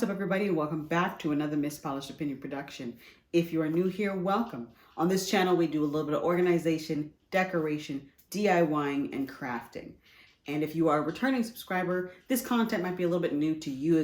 What's up, everybody, and welcome back to another Miss Polished Opinion production. If you are new here, welcome. On this channel, we do a little bit of organization, decoration, DIYing, and crafting. And if you are a returning subscriber, this content might be a little bit new to you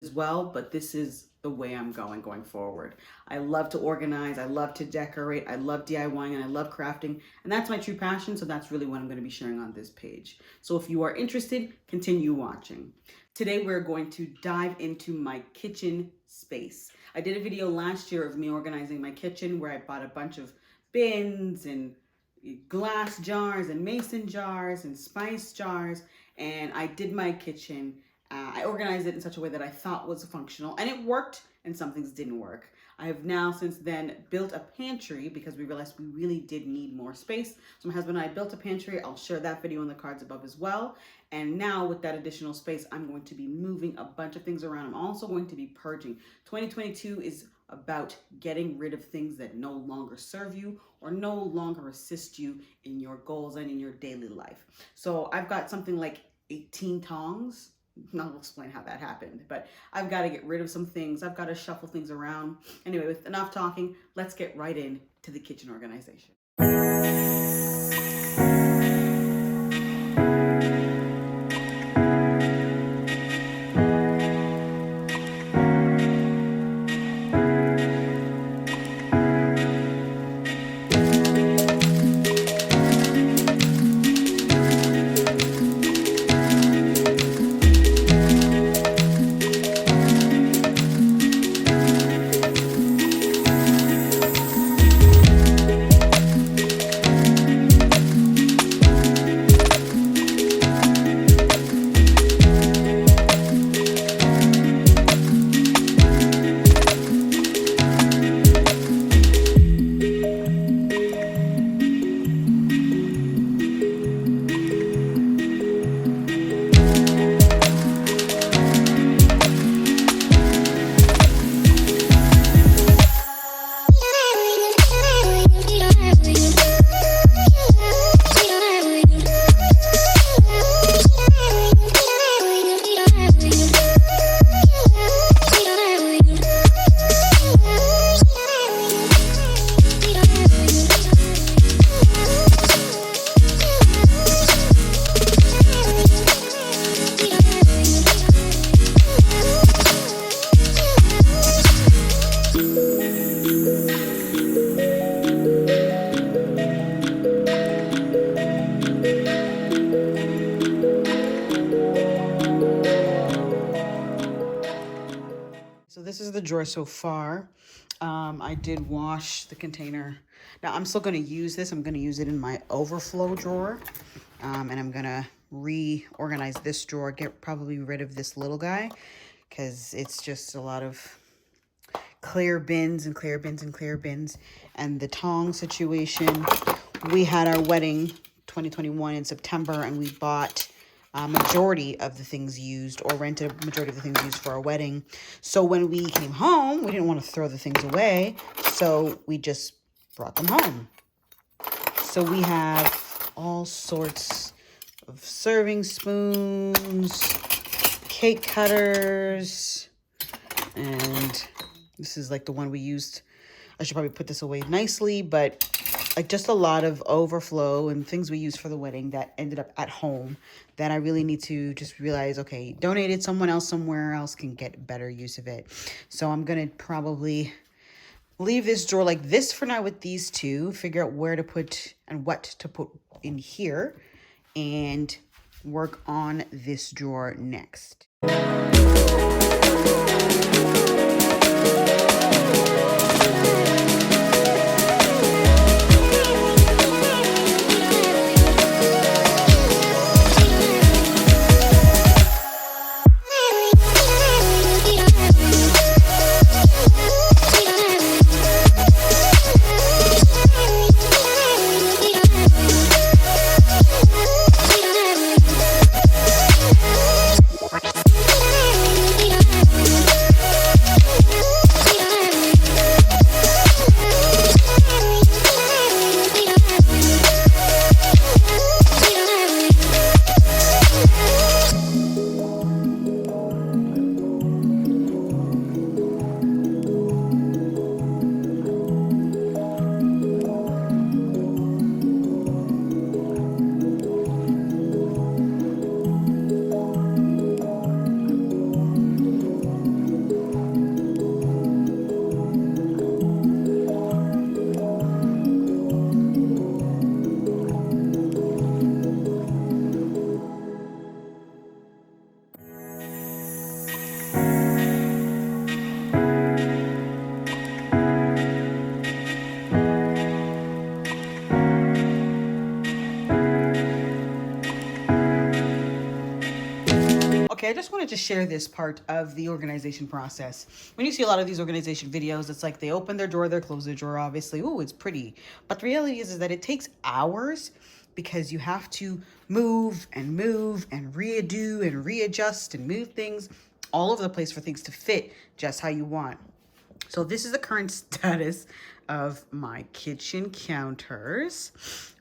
as well, but this is the way I'm going forward. I love to organize, I love to decorate, I love DIYing, and I love crafting, and that's my true passion, so that's really what I'm going to be sharing on this page. So if you are interested, continue watching. Today we're going to dive into my kitchen space. I did a video last year of me organizing my kitchen where I bought a bunch of bins and glass jars and mason jars and spice jars, and I did my kitchen. I organized it in such a way that I thought was functional, and it worked, and some things didn't work. I have now since then built a pantry because we realized we really did need more space. So my husband and I built a pantry. I'll share that video in the cards above as well. And now with that additional space, I'm going to be moving a bunch of things around. I'm also going to be purging. 2022 is about getting rid of things that no longer serve you or no longer assist you in your goals and in your daily life. So I've got something like 18 tongs. I'll explain how that happened, but I've got to get rid of some things. I've got to shuffle things around. Anyway, with enough talking, let's get right into the kitchen organization. This is the drawer so far. I did wash the container. Now I'm still going to use this. I'm going to use it in my overflow drawer. And I'm going to reorganize this drawer, get probably rid of this little guy because it's just a lot of clear bins and clear bins and clear bins. And the tong situation, we had our wedding 2021 in September, and we bought majority of the things used or rented a majority of the things used for our wedding. So when we came home, we didn't want to throw the things away, so we just brought them home. So we have all sorts of serving spoons, cake cutters, and this is like the one we used. I should probably put this away nicely, but like just a lot of overflow and things we used for the wedding that ended up at home that I really need to just realize, okay, donate it, someone else somewhere else can get better use of it. So I'm going to probably leave this drawer like this for now with these two, figure out where to put and what to put in here, and work on this drawer next. wanted to share this part of the organization process. When you see a lot of these organization videos, it's like they open their drawer, they close their drawer, obviously. Ooh, it's pretty. But the reality is that it takes hours because you have to move and redo and readjust and move things all over the place for things to fit just how you want. So this is the current status of my kitchen counters.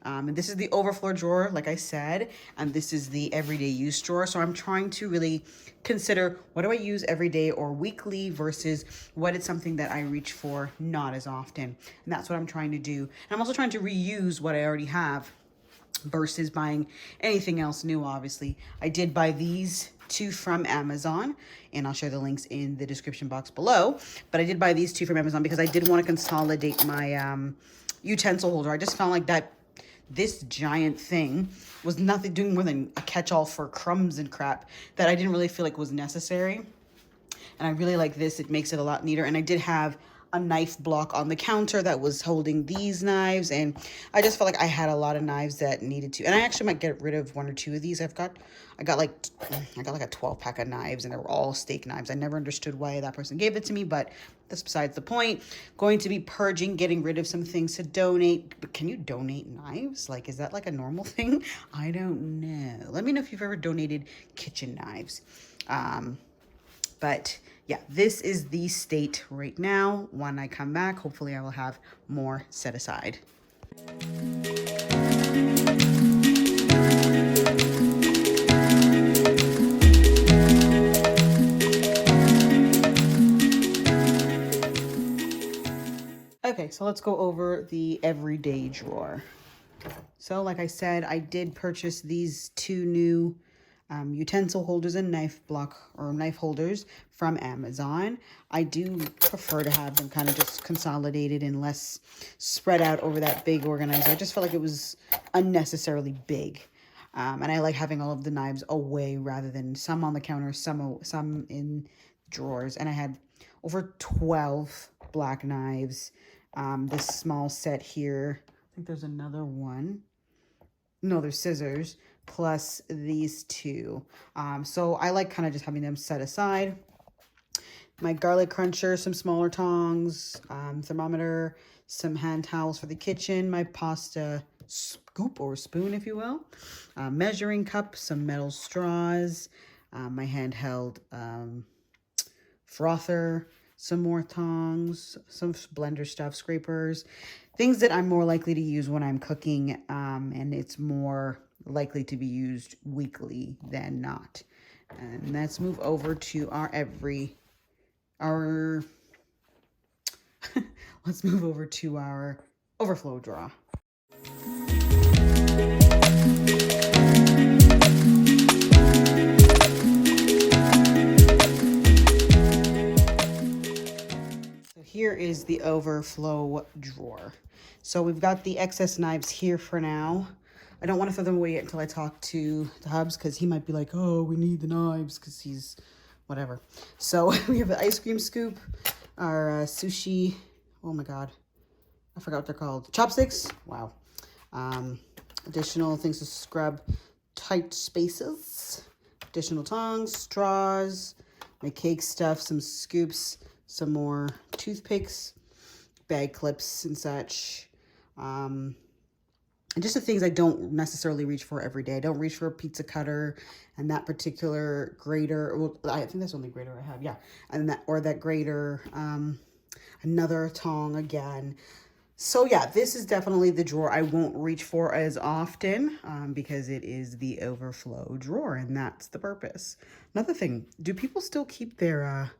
And this is the overflow drawer, like I said, and this is the everyday use drawer. So I'm trying to really consider, what do I use every day or weekly versus what is something that I reach for not as often. And that's what I'm trying to do. And I'm also trying to reuse what I already have versus buying anything else new, obviously. I did buy these two from Amazon, and I'll share the links in the description box below. But I did buy these two from Amazon because I did want to consolidate my utensil holder. I just found like that this giant thing was nothing doing more than a catch-all for crumbs and crap that I didn't really feel like was necessary. And I really like this. It makes it a lot neater. And I did have a knife block on the counter that was holding these knives, and I just felt like I had a lot of knives that needed to, and I actually might get rid of one or two of these. I got like a 12 pack of knives, and they were all steak knives. I never understood why that person gave it to me, but that's besides the point. Going to be purging, getting rid of some things to donate. But can you donate knives? Like, is that like a normal thing? I don't know. Let me know if you've ever donated kitchen knives. But yeah, this is the state right now. When I come back, hopefully I will have more set aside. Okay, so let's go over the everyday drawer. So like I said, I did purchase these two new utensil holders and knife holders from Amazon. I do prefer to have them kind of just consolidated and less spread out over that big organizer. I just felt like it was unnecessarily big. And I like having all of the knives away rather than some on the counter, some in drawers. And I had over 12 black knives. This small set here, I think there's another one. No, there's scissors, plus these two. So I like kind of just having them set aside. My garlic cruncher, some smaller tongs, thermometer, some hand towels for the kitchen, my pasta scoop or spoon, if you will, measuring cup, some metal straws, my handheld frother, some more tongs, some blender stuff, scrapers, things that I'm more likely to use when I'm cooking, and it's more likely to be used weekly than not. And let's move over to let's move over to our overflow drawer. Here is the overflow drawer. So we've got the excess knives here for now. I don't want to throw them away until I talk to Hubs, because he might be like, oh, we need the knives, because he's whatever. So we have the ice cream scoop, our sushi, oh my god, I forgot what they're called, chopsticks, wow. Additional things to scrub tight spaces, additional tongs, straws, my cake stuff, some scoops, some more toothpicks, bag clips and such. And just the things I don't necessarily reach for every day. I don't reach for a pizza cutter and that particular grater. Well, I think that's the only grater I have. Yeah. And that grater, another tong again. So yeah, this is definitely the drawer I won't reach for as often, because it is the overflow drawer, and that's the purpose. Another thing, do people still keep their,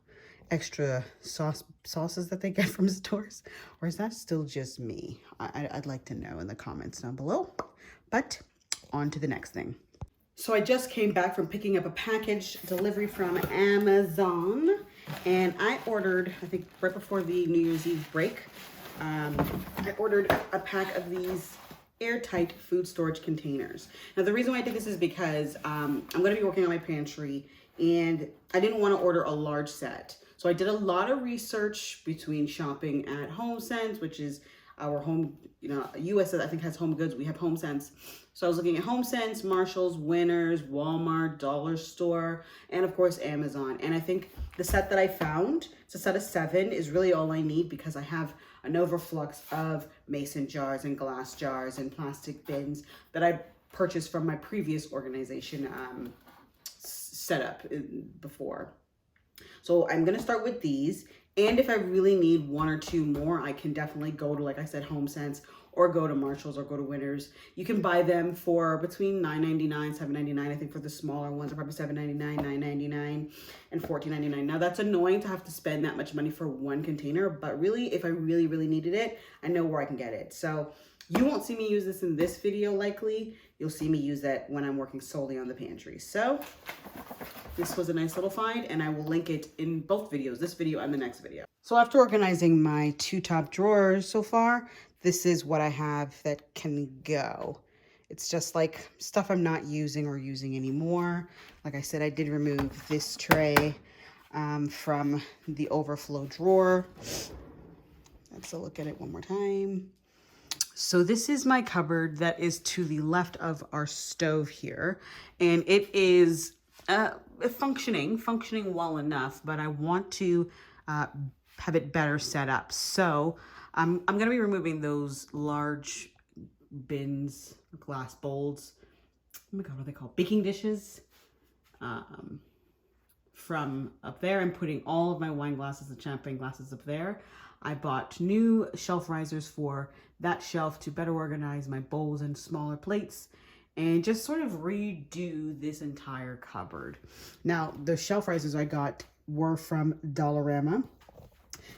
extra sauces that they get from stores, or is that still just me? I'd like to know in the comments down below. But on to the next thing. So I just came back from picking up a package delivery from Amazon, and I ordered, I think right before the New Year's Eve break, I ordered a pack of these airtight food storage containers. Now the reason why I did this is because I'm going to be working on my pantry, and I didn't want to order a large set. So I did a lot of research between shopping at HomeSense, which is our home, you know, US I think has Home Goods, we have Home Sense. So I was looking at Home Sense, Marshalls, Winners, Walmart, Dollar Store, and of course Amazon. And I think the set that I found, it's a set of 7, is really all I need because I have an overflux of mason jars and glass jars and plastic bins that I purchased from my previous organization setup before. So I'm gonna start with these. And if I really need 1 or 2 more, I can definitely go to, like I said, Home Sense, or go to Marshalls, or go to Winners. You can buy them for between $9.99, $7.99. I think for the smaller ones are probably $7.99, $9.99, and $14.99. Now that's annoying to have to spend that much money for 1 container, but really, if I really, really needed it, I know where I can get it. So you won't see me use this in this video likely. You'll see me use that when I'm working solely on the pantry. So this was a nice little find, and I will link it in both videos, this video and the next video. So after organizing my 2 top drawers so far, this is what I have that can go. It's just like stuff I'm not using or using anymore. Like I said, I did remove this tray from the overflow drawer. Let's look at it one more time. So this is my cupboard that is to the left of our stove here, and it is functioning well enough, but I want to have it better set up. So I'm going to be removing those large bins, glass bowls. Oh my God, what are they called? Baking dishes from up there, and putting all of my wine glasses and champagne glasses up there. I bought new shelf risers for that shelf to better organize my bowls and smaller plates, and just sort of redo this entire cupboard. Now, the shelf risers I got were from Dollarama.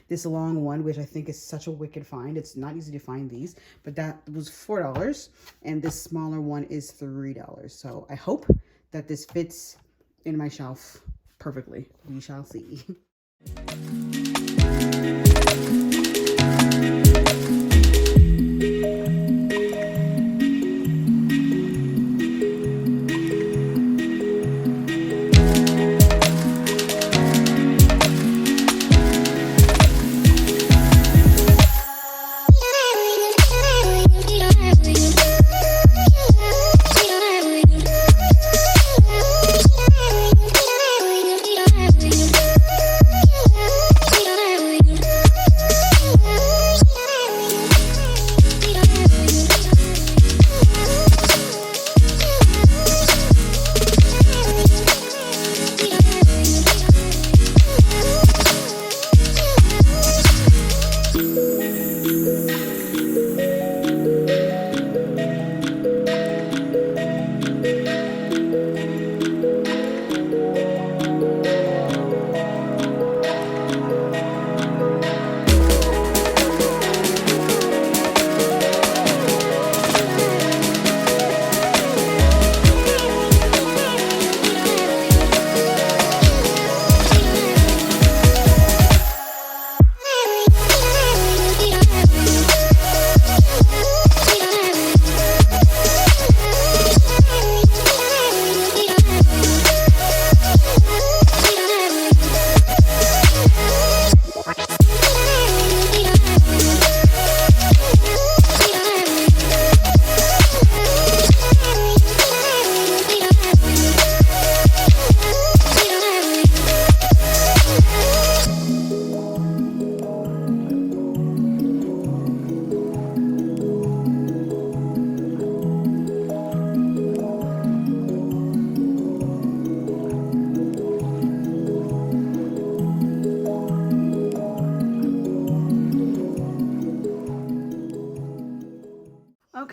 This long one, which I think is such a wicked find. It's not easy to find these, but that was $4, and this smaller one is $3. So I hope that this fits in my shelf perfectly. We shall see.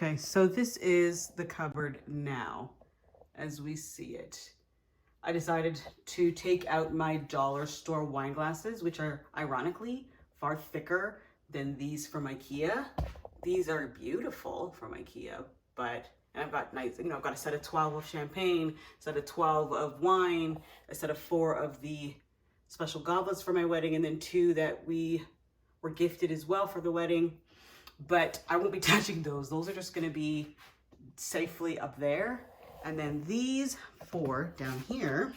Okay, so this is the cupboard now, as we see it. I decided to take out my dollar store wine glasses, which are ironically far thicker than these from IKEA. These are beautiful from IKEA, but and I've got nice, I've got a set of 12 of champagne, a set of 12 of wine, a set of 4 of the special goblets for my wedding, and then 2 that we were gifted as well for the wedding. But I won't be touching those. Those are just going to be safely up there. And then these 4 down here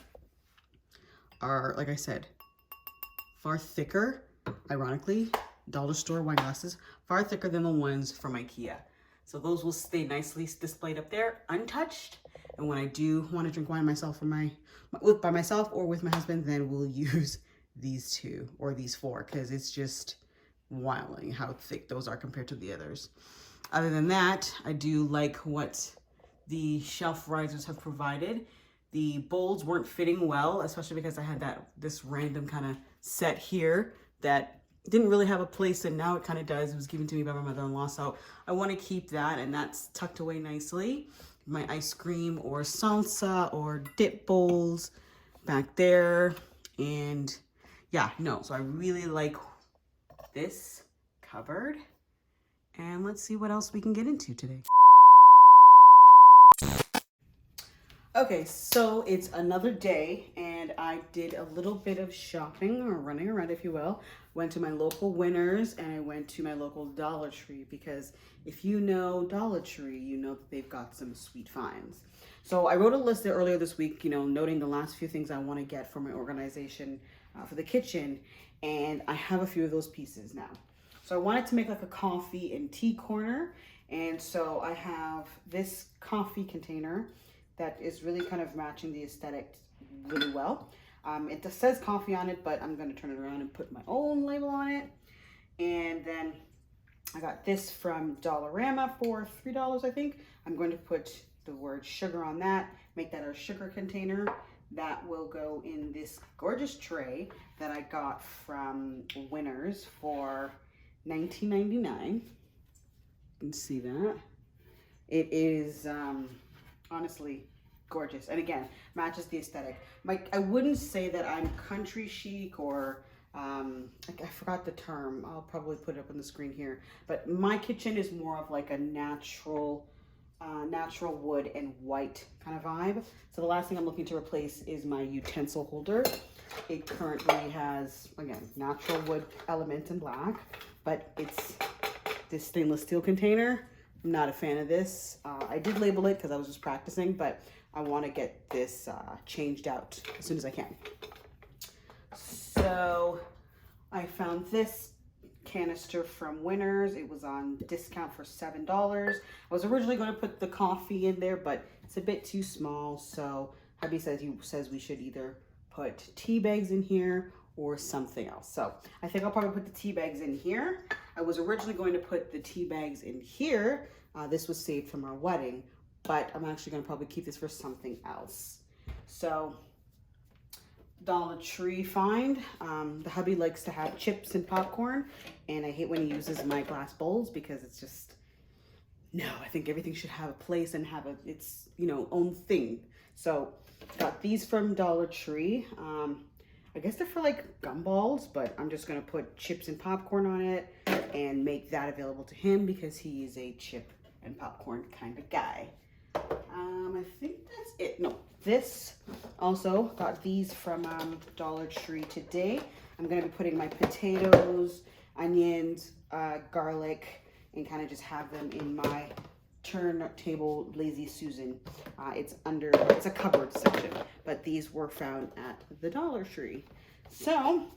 are, like I said, far thicker, ironically, dollar store wine glasses, far thicker than the ones from IKEA. So those will stay nicely displayed up there, untouched. And when I do want to drink wine myself by myself or with my husband, then we'll use these 2 or these 4, because it's just wilding how thick those are compared to the others. Other than that, I do like what the shelf risers have provided. The bowls weren't fitting well, especially because I had this random kind of set here that didn't really have a place, and now it kind of does. It was given to me by my mother-in-law, so I want to keep that, and that's tucked away nicely. My ice cream or salsa or dip bowls back there, and yeah, no, so I really like this cupboard, and let's see what else we can get into today. Okay, so it's another day, and I did a little bit of shopping, or running around, if you will. Went to my local Winners, and I went to my local Dollar Tree, because if you know Dollar Tree, you know that they've got some sweet finds. So I wrote a list there earlier this week, noting the last few things I want to get for my organization for the kitchen, and I have a few of those pieces now. So I wanted to make like a coffee and tea corner, and so I have this coffee container that is really kind of matching the aesthetic really well. It just says coffee on it, but I'm going to turn it around and put my own label on it. And then I got this from Dollarama for $3, I think. I'm going to put the word sugar on that, make that our sugar container. That will go in this gorgeous tray that I got from Winners for $19.99. You can see that. It is honestly gorgeous, and again, matches the aesthetic. I wouldn't say that I'm country chic or I forgot the term. I'll probably put it up on the screen here, but my kitchen is more of like a natural wood and white kind of vibe. So the last thing I'm looking to replace is my utensil holder. It currently has, again, natural wood elements in black, but it's this stainless steel container. I'm not a fan of this. I did label it because I was just practicing, but I want to get this changed out as soon as I can. So I found this canister from Winners. It was on discount for $7. I was originally going to put the coffee in there, but it's a bit too small. So hubby says we should either put tea bags in here or something else. So I think I'll probably put the tea bags in here. I was originally going to put the tea bags in here. This was saved from our wedding, but I'm actually going to probably keep this for something else. So Dollar Tree find. The hubby likes to have chips and popcorn, and I hate when he uses my glass bowls because it's just, no, I think everything should have a place and have its own thing. So got these from Dollar Tree. I guess they're for like gumballs, but I'm just gonna put chips and popcorn on it and make that available to him because he is a chip and popcorn kind of guy. I think that's it. No, this also got these from Dollar Tree today. I'm gonna be putting my potatoes, onions, garlic, and kind of just have them in my turntable Lazy Susan. It's a cupboard section, but these were found at the Dollar Tree. So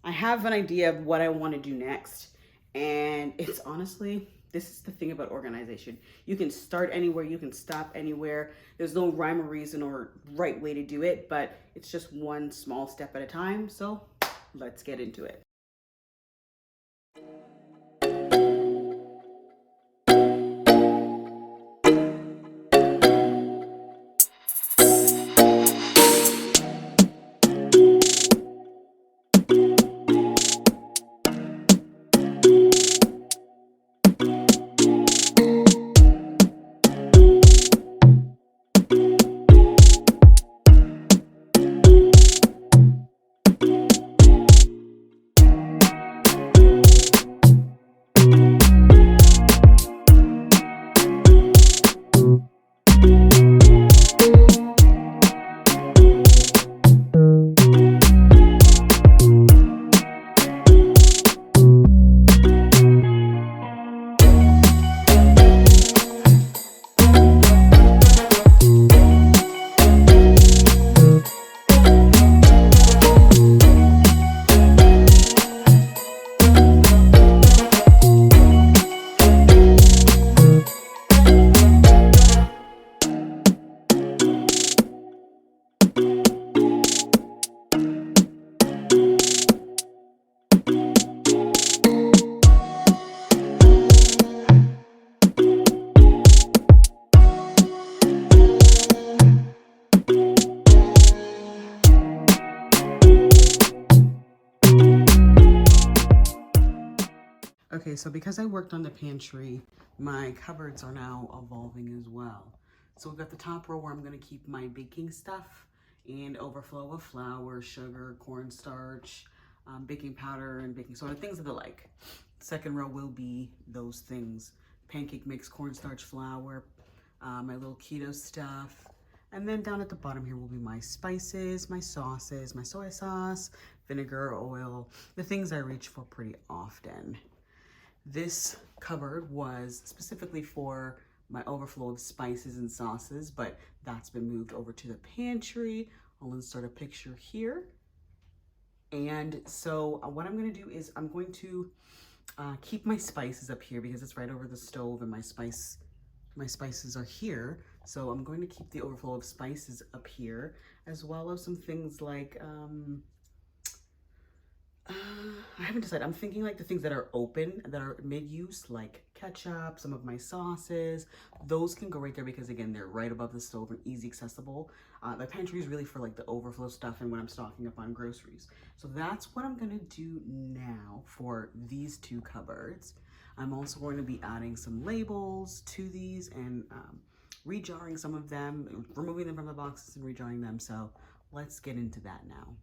I have an idea of what I want to do next, and it's honestly, this is the thing about organization. You can start anywhere, you can stop anywhere. There's no rhyme or reason or right way to do it, but it's just one small step at a time. So let's get into it. Okay, so because I worked on the pantry, my cupboards are now evolving as well. So we've got the top row where I'm going to keep my baking stuff and overflow of flour, sugar, cornstarch, baking powder, and baking soda, things of the like. Second row will be those things: pancake mix, cornstarch, flour, my little keto stuff. And then down at the bottom here will be my spices, my sauces, my soy sauce, vinegar, oil, the things I reach for pretty often. This cupboard was specifically for my overflow of spices and sauces, but that's been moved over to the pantry. I'll insert a picture here. And so what I'm going to do is I'm going to keep my spices up here because it's right over the stove, and my spices are here. So I'm going to keep the overflow of spices up here, as well as some things like I haven't decided. I'm thinking like the things that are open, that are mid-use, like ketchup, some of my sauces. Those can go right there because, again, they're right above the stove and easy accessible. The pantry is really for like the overflow stuff and when I'm stocking up on groceries. So that's what I'm going to do now for these two cupboards. I'm also going to be adding some labels to these and rejarring some of them, removing them from the boxes and rejarring them. So let's get into that now.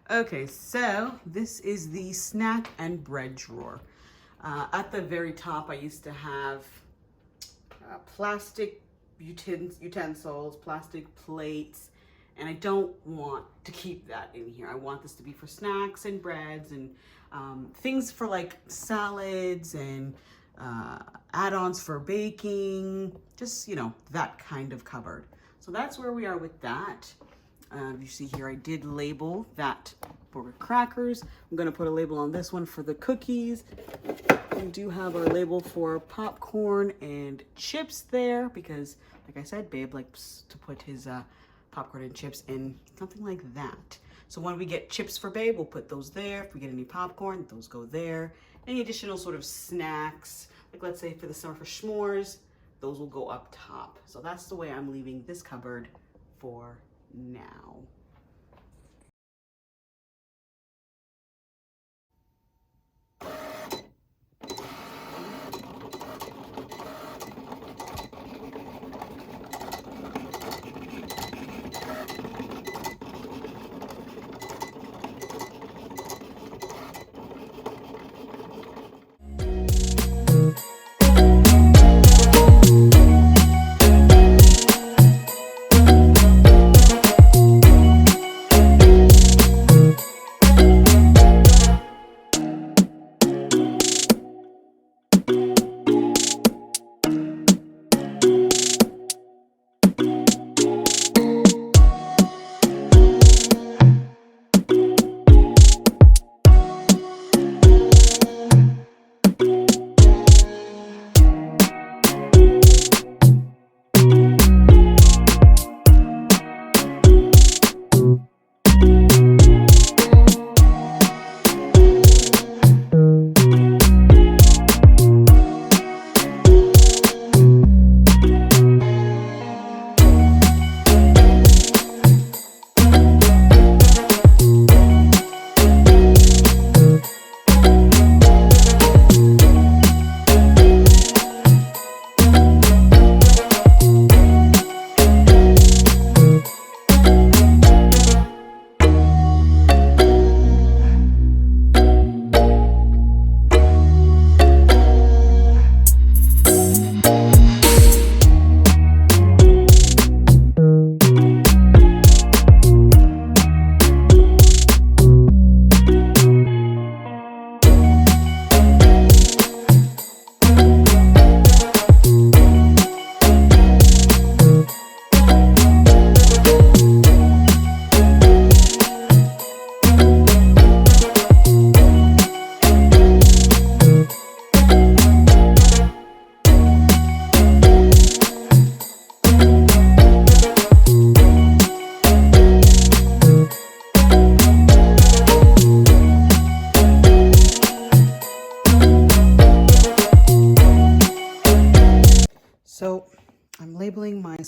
Okay, so this is the snack and bread drawer. At the very top, I used to have plastic utensils, plastic plates, and I don't want to keep that in here. I want this to be for snacks and breads and things for like salads and add-ons for baking, just, you know, that kind of cupboard. So that's where we are with that. You see here, I did label that for crackers. I'm going to put a label on this one for the cookies. We do have our label for popcorn and chips there because, like I said, Babe likes to put his popcorn and chips in something like that. So when we get chips for Babe, we'll put those there. If we get any popcorn, those go there. Any additional sort of snacks, like let's say for the summer for s'mores, those will go up top. So that's the way I'm leaving this cupboard for now.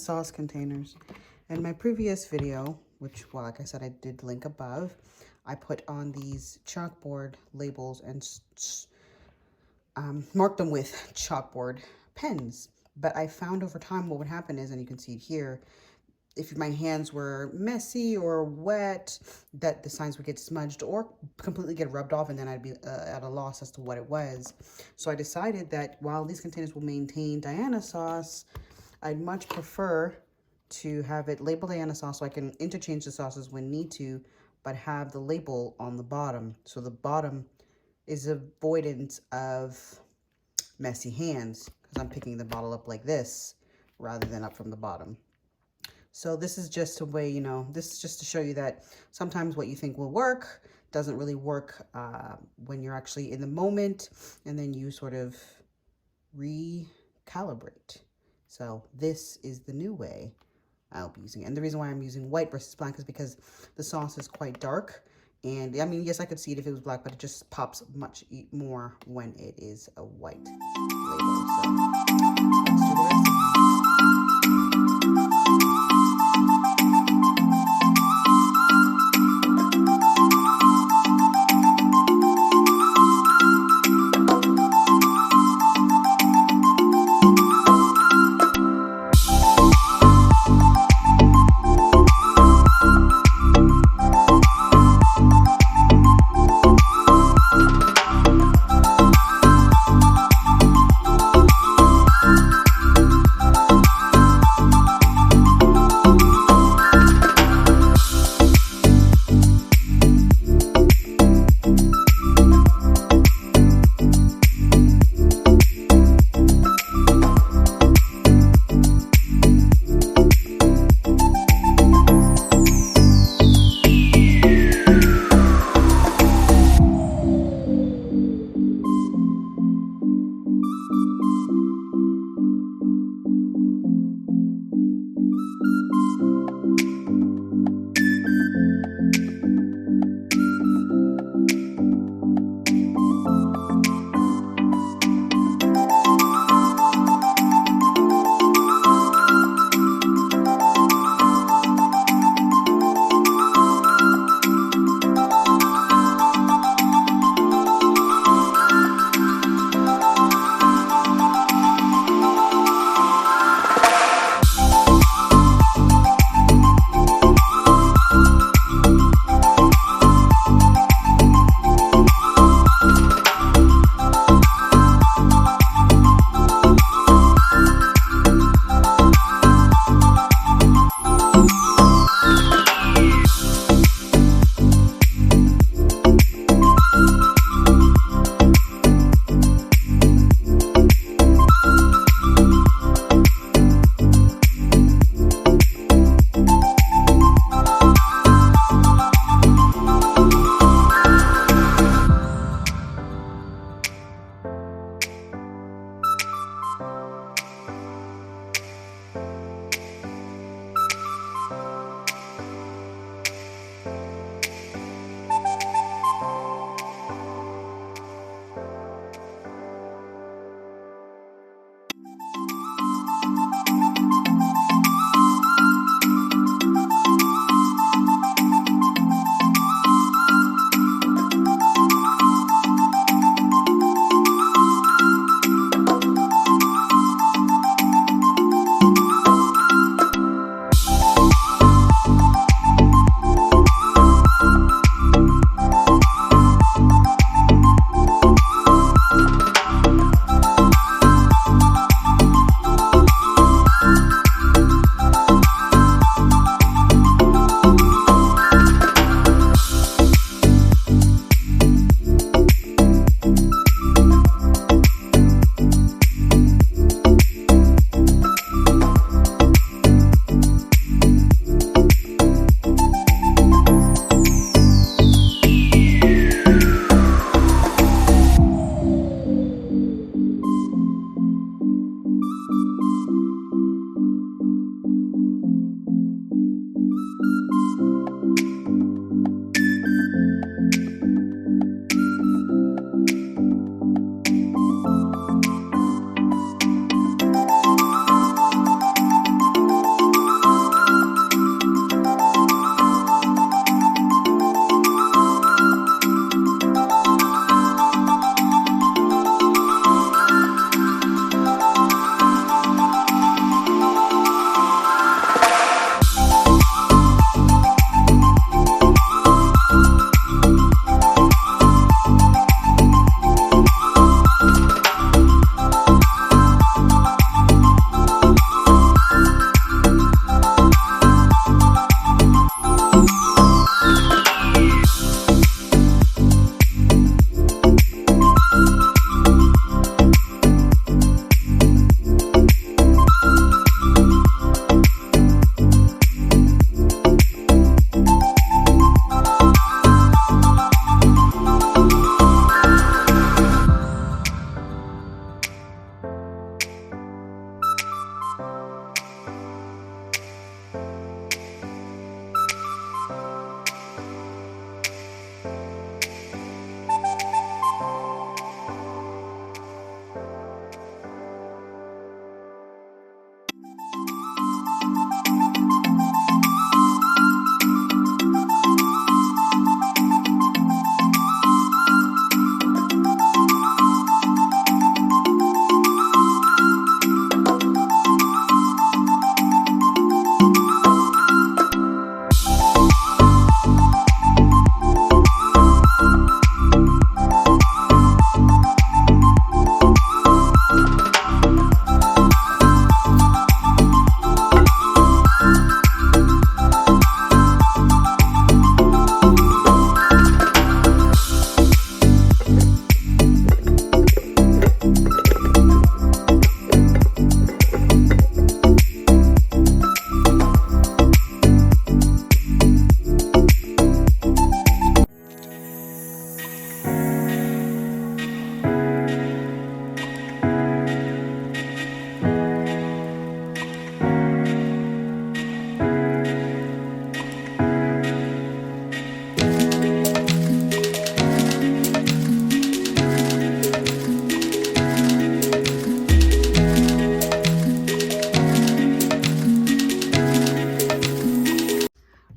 sauce containers. In my previous video, which, well, like I said, I did link above, I put on these chalkboard labels and marked them with chalkboard pens. But I found over time what would happen is, and you can see it here, if my hands were messy or wet, that the signs would get smudged or completely get rubbed off, and then I'd be at a loss as to what it was. So I decided that while these containers will maintain Diana sauce, I'd much prefer to have it labeled Diana sauce so I can interchange the sauces when need to, but have the label on the bottom. So the bottom is avoidance of messy hands, because I'm picking the bottle up like this rather than up from the bottom. So this is just a way, you know, this is just to show you that sometimes what you think will work doesn't really work when you're actually in the moment, and then you sort of recalibrate. So this is the new way I'll be using it. And the reason why I'm using white versus black is because the sauce is quite dark. And I mean, yes, I could see it if it was black, but it just pops much more when it is a white label. So let's do the recipe.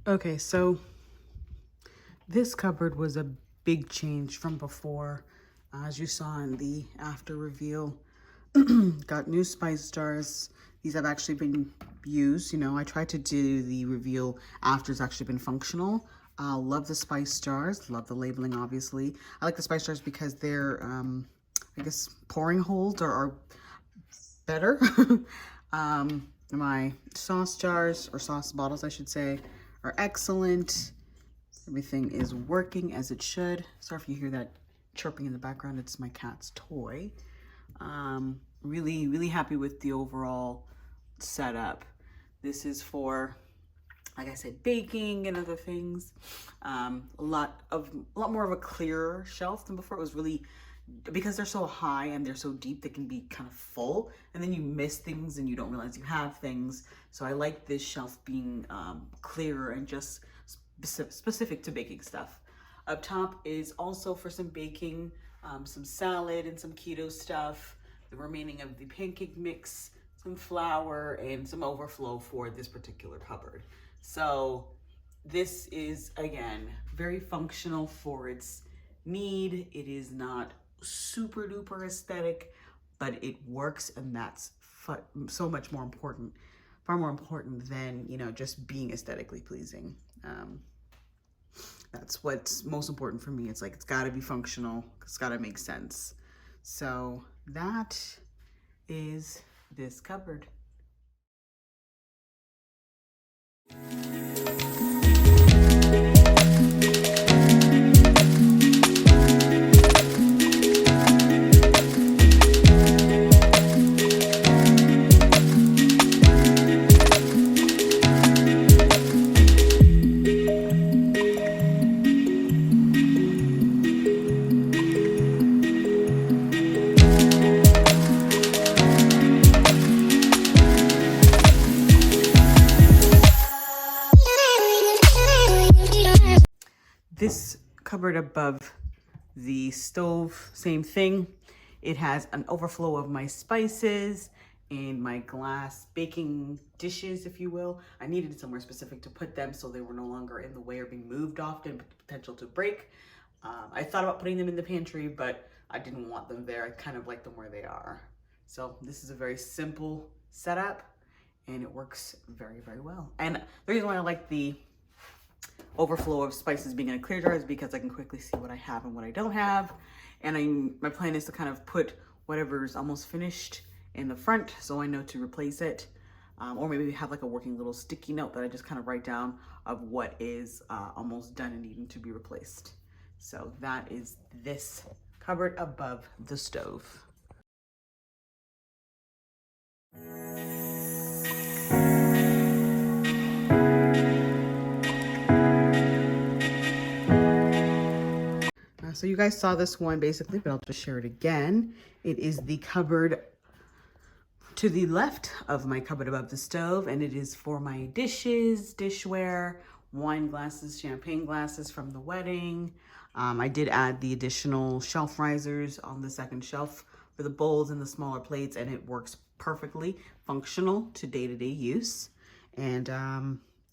Okay, so this cupboard was a big change from before. As you saw in the after reveal, got new spice jars. These have actually been used. You know, I tried to do the reveal after it's actually been functional. Love the spice jars. Love the labeling, obviously. I like the spice jars because they're, I guess, pouring holes are better. My sauce jars, or sauce bottles, I should say, are excellent. Everything is working as it should. Sorry if you hear that chirping in the background. It's my cat's toy. Really happy with the overall setup. This is for, like I said, baking and other things. A lot more of a clearer shelf than before. It was really, because they're so high and they're so deep, they can be kind of full, and then you miss things and you don't realize you have things. So I like this shelf being clearer and just specific to baking stuff. Up top is also for some baking, some salad and some keto stuff, the remaining of the pancake mix, some flour, and some overflow for this particular cupboard. So this is, again, very functional for its need. It is not super duper aesthetic, but it works, and that's so much more important, far more important than, you know, just being aesthetically pleasing. That's what's most important for me. It's like, it's got to be functional. It's got to make sense. So that is this cupboard. This cupboard above the stove, same thing. It has an overflow of my spices and my glass baking dishes, if you will. I needed somewhere specific to put them so they were no longer in the way or being moved often, but the potential to break. I thought about putting them in the pantry, but I didn't want them there. I kind of like them where they are. So this is a very simple setup, and it works very well. And the reason why I like the overflow of spices being in a clear jar is because I can quickly see what I have and what I don't have. And my plan is to kind of put whatever's almost finished in the front so I know to replace it. Or maybe have like a working little sticky note that I just kind of write down of what is almost done and needing to be replaced. So that is this cupboard above the stove. So you guys saw this one basically, but I'll just share it again. It is the cupboard to the left of my cupboard above the stove, and it is for my dishes, dishware, wine glasses, champagne glasses from the wedding. I did add the additional shelf risers on the second shelf for the bowls and the smaller plates, and it works perfectly functional to day-to-day use. And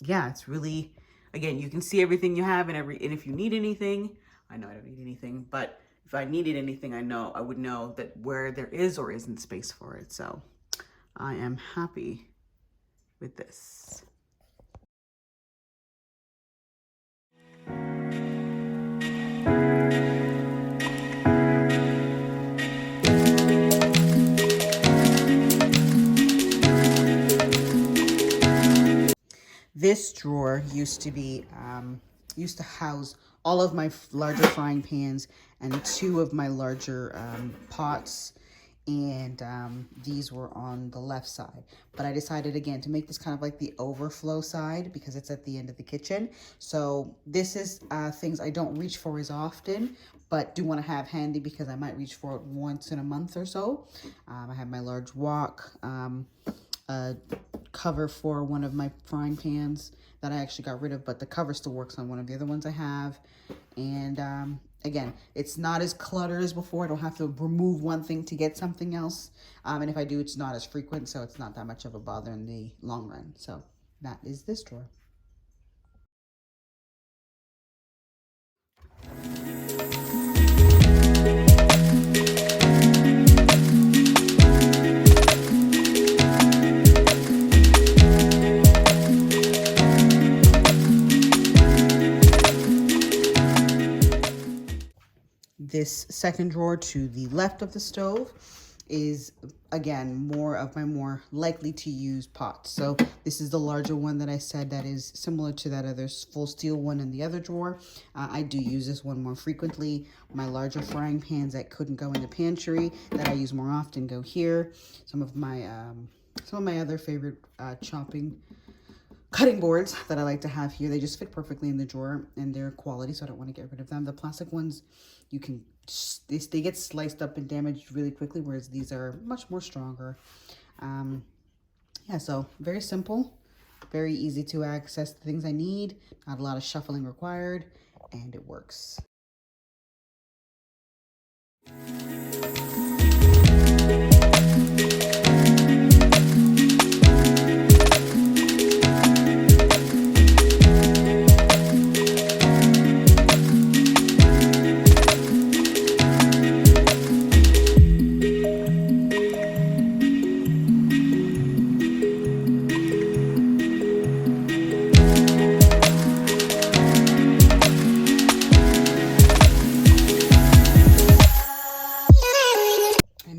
yeah, it's really, again, you can see everything you have, and if you need anything, I know I don't need anything, but if I needed anything, I would know that where there is or isn't space for it. So I am happy with this. This drawer used to house all of my larger frying pans and two of my larger pots, and these were on the left side. But I decided again to make this kind of like the overflow side because it's at the end of the kitchen. So this is things I don't reach for as often, but do want to have handy because I might reach for it once in a month or so. I have my large wok, cover for one of my frying pans that I actually got rid of, but the cover still works on one of the other ones I have. And again, it's not as cluttered as before. I don't have to remove one thing to get something else. And if I do, it's not as frequent, so it's not that much of a bother in the long run. So that is this drawer. This second drawer to the left of the stove is, again, more of my more likely to use pots. So this is the larger one that I said that is similar to that other full steel one in the other drawer. I do use this one more frequently. My larger frying pans that couldn't go in the pantry that I use more often go here. Some of my other favorite cutting boards that I like to have here, they just fit perfectly in the drawer, and they're quality, so I don't want to get rid of them. The plastic ones, you can, they get sliced up and damaged really quickly, whereas these are much more stronger. Yeah, so very simple, very easy to access the things I need, not a lot of shuffling required, and it works.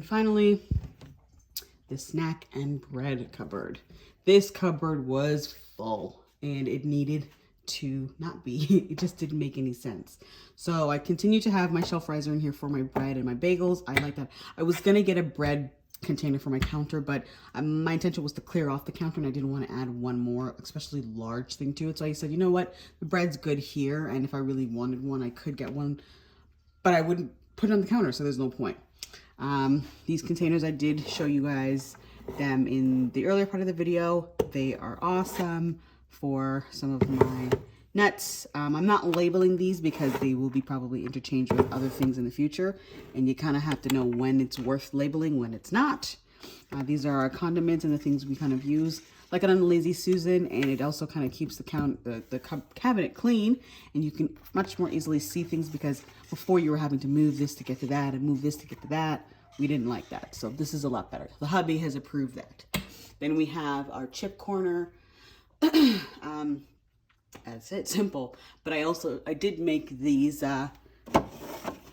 Finally, the snack and bread cupboard. This cupboard was full and it needed to not be. It just didn't make any sense. So I continue to have my shelf riser in here for my bread and my bagels. I like that. I was gonna get a bread container for my counter, but my intention was to clear off the counter and I didn't want to add one more, especially large thing to it. So I said, you know what, the bread's good here, and if I really wanted one, I could get one, but I wouldn't put it on the counter, so there's no point. These containers, I did show you guys them in the earlier part of the video. They are awesome for some of my nuts. I'm not labeling these because they will be probably interchanged with other things in the future, and you kind of have to know when it's worth labeling, when it's not. These are our condiments and the things we kind of use like on a Lazy Susan, and it also kind of keeps the cabinet clean, and you can much more easily see things, because before you were having to move this to get to that and move this to get to that. We didn't like that, so this is a lot better. The hubby has approved that. Then we have our chip corner. That's it, simple. But I did make these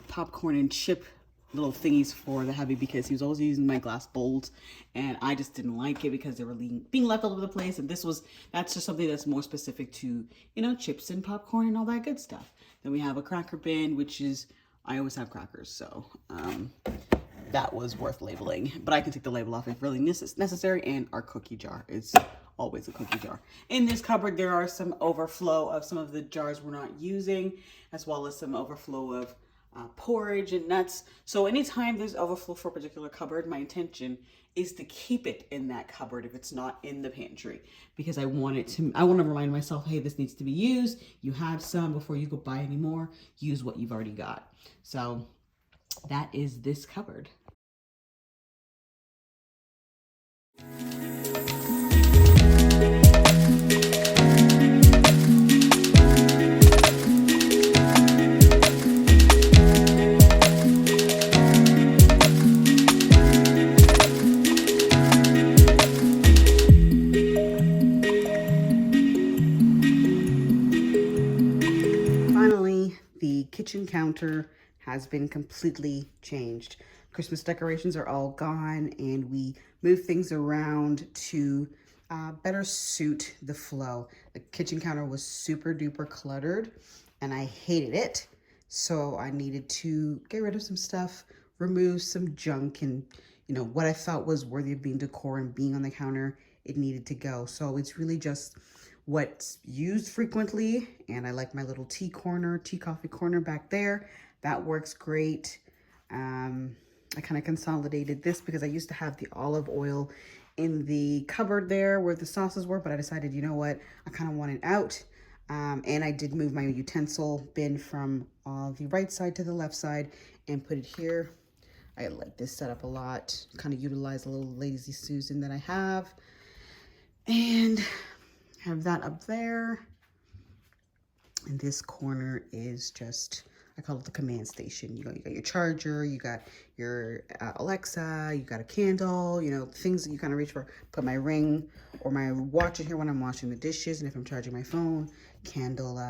popcorn and chip little thingies for the hubby, because he was always using my glass bowls, and I just didn't like it because they were being left all over the place. And that's just something that's more specific to, you know, chips and popcorn and all that good stuff. Then we have a cracker bin, which is, I always have crackers, so that was worth labeling, but I can take the label off if really necessary. And our cookie jar is always a cookie jar. In this cupboard, there are some overflow of some of the jars we're not using, as well as some overflow of porridge and nuts. So anytime there's overflow for a particular cupboard, my intention is to keep it in that cupboard if it's not in the pantry, because I want to remind myself, hey, this needs to be used. You have some before you go buy any more. Use what you've already got. So that is this cupboard. Kitchen counter has been completely changed. Christmas decorations are all gone, and we moved things around to better suit the flow. The kitchen counter was super duper cluttered and I hated it. So I needed to get rid of some stuff, remove some junk, and what I thought was worthy of being decor and being on the counter, it needed to go. So it's really just what's used frequently, and I like my little tea coffee corner back there. That works great. I kind of consolidated this because I used to have the olive oil in the cupboard there where the sauces were, but I decided, you know what, I kind of want it out. And I did move my utensil bin from the right side to the left side and put it here. I like this setup a lot, kind of utilize a little Lazy Susan that I have. And have that up there. And this corner is just, I call it the command station. You got your charger, you got your Alexa, you got a candle, things that you kind of reach for. Put my ring or my watch in here when I'm washing the dishes, and if I'm charging my phone, candle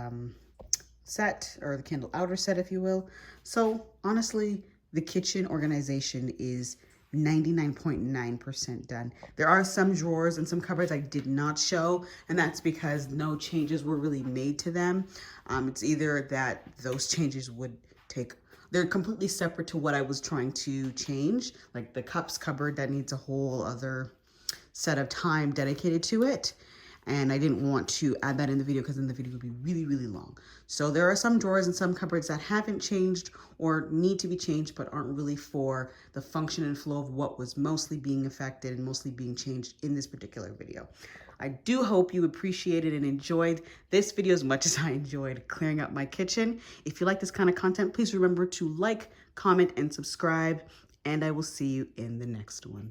set, or the candle outer set, if you will. So honestly, the kitchen organization is 99.9% done. There are some drawers and some cupboards I did not show, and that's because no changes were really made to them. It's either that those changes would take, they're completely separate to what I was trying to change, like the cups cupboard that needs a whole other set of time dedicated to it. And I didn't want to add that in the video because then the video would be really, really long. So there are some drawers and some cupboards that haven't changed or need to be changed, but aren't really for the function and flow of what was mostly being affected and mostly being changed in this particular video. I do hope you appreciated and enjoyed this video as much as I enjoyed clearing up my kitchen. If you like this kind of content, please remember to like, comment, and subscribe, and I will see you in the next one.